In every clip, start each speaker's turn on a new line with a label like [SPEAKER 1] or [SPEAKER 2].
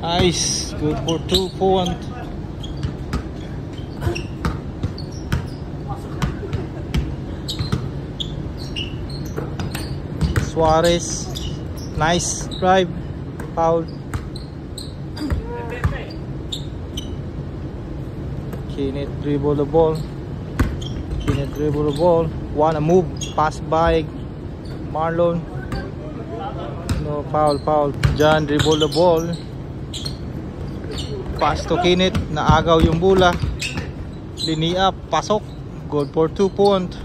[SPEAKER 1] Nice. Good for 2 point. Suarez. Nice drive. Foul. Kenneth dribble the ball. Kenneth dribble the ball. Wanna move. Pass by Marlon. No, foul, foul. John dribble the ball. Pass to Kenneth. Naagaw yung bola. Lini up. Pasok. Good for 2 point.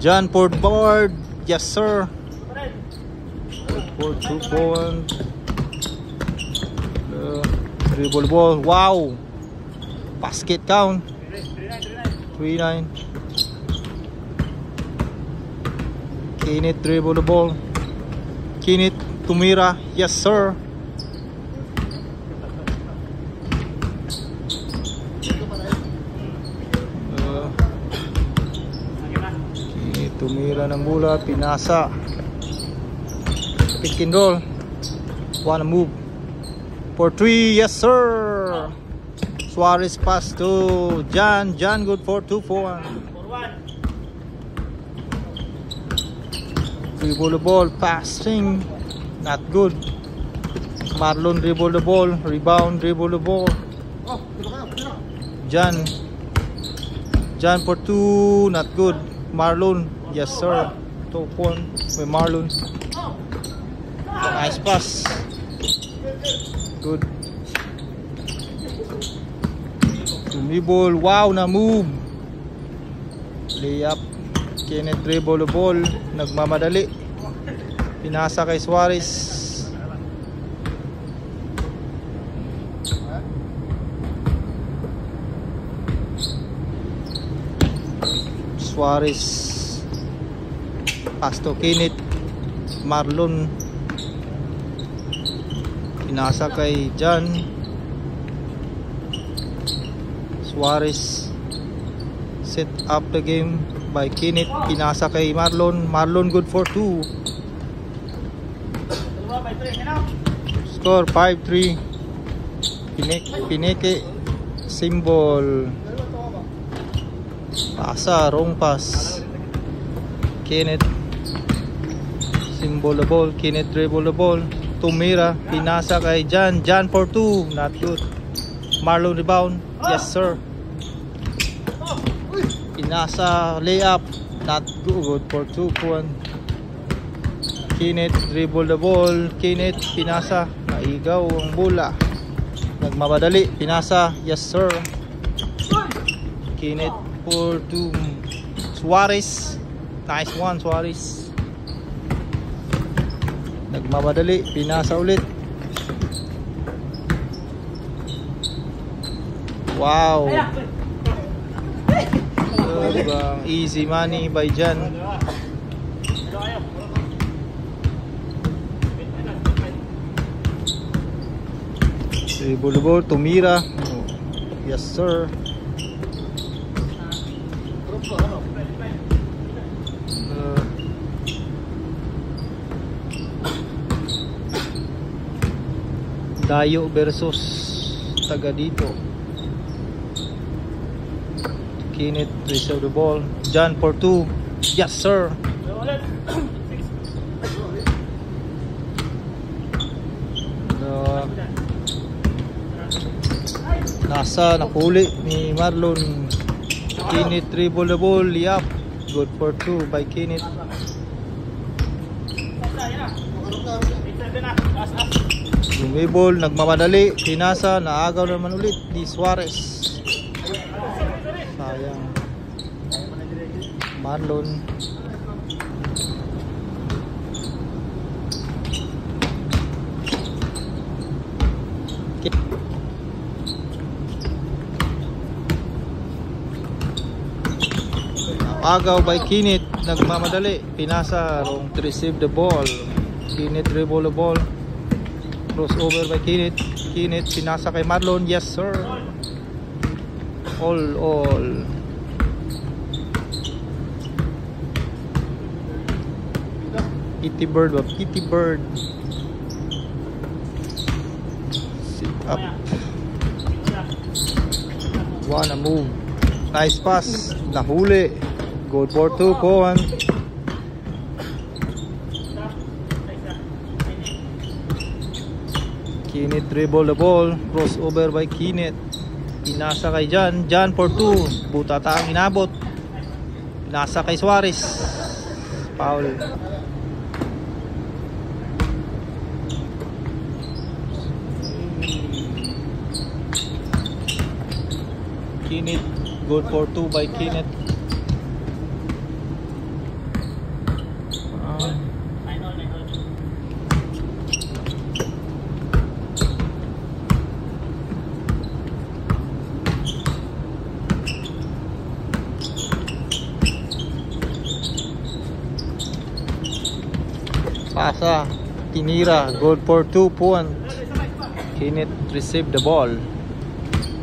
[SPEAKER 1] John for board. Yes, sir. Good for 2 point. Dribble ball. Wow. Basket count. 3-9. Kenneth dribble the ball. Kenneth tumira. Yes, sir. Kenneth tumira ng bola. Pinasa. Pick and roll. Wanna move. For 3. Yes, sir. Suarez pass to John. John good for 2-4. Dribble the ball. Passing. Not good. Marlon dribble the ball. Rebound. Dribble the ball. John. John for 2. Not good. Marlon. Yes, sir. 2 points with Marlon. Nice pass. Good. Dribble. Wow, na move. Layup. Kenneth dribble the ball. Nagmamadali. Pinasa kay Suarez. Suarez. Pass to Kenneth. Marlon. Pinasa kay John. Suarez set up the game by Kenneth. Pinasa kay Marlon. Marlon good for 2. Score 5-3. Pineke symbol. Pasa, wrong pass. Kenneth symbol the ball. Kenneth dribble the ball. Tumira. Pinasa kay John. John for 2. Not good. Marlon rebound. Yes, sir. Pinasa layup. Not good for 2 point. Kenneth dribble the ball. Kenneth pinasa. Naigaw ang bola. Nagmamadali. Pinasa. Yes, sir. Kenneth for 2. Suarez. Nice one, Suarez. Nagmamadali. Pinasa ulit. Wow. Easy money by John. Dribble the ball. Tumira. Yes, sir. Dayo versus taga dito. Kenneth receive the ball. John for 2. Yes, sir. Nasa nakuli ni Marlon. Kenneth dribble the ball. Layup. Good for 2 by Kenneth. Dribble. Nagmamadali. Pinasa. Naagaw naman ulit ni Suarez. Sayang. Marlon. Agaw by Kenneth. Nagmamadali. Pinasa. Wrong to receive the ball. Kenneth dribble the ball. Crossover by Kenneth. Kenneth pinasa kay Marlon. Yes, sir. All. Kitty bird. Up. Wanna move. Nice pass. Nahuli. Good for 2 point. Kinit dribble the ball. Crossover by Kinit. Pinasa kay Jan. Jan for 2. Butata ang inabot. Pinasa kay Suarez. Foul. Kinit. Good for 2 by Kinit. Pasa, tinira, good for 2 point. Kinit received the ball.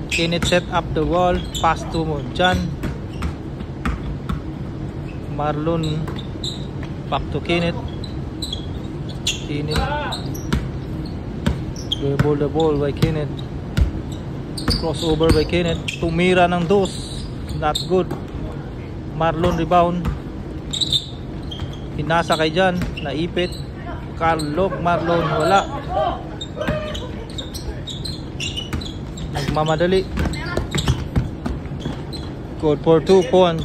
[SPEAKER 1] Kinit set up the ball, pass to Jan. Marlon, back to Kinit. Kinit dribble the ball by Kinit. Crossover by Kinit. Tumira ng dos, not good. Marlon rebound. Pinasa kay Jan, naipit. Carlo Marlon, wala. Nagmamadali. Good for 2 point.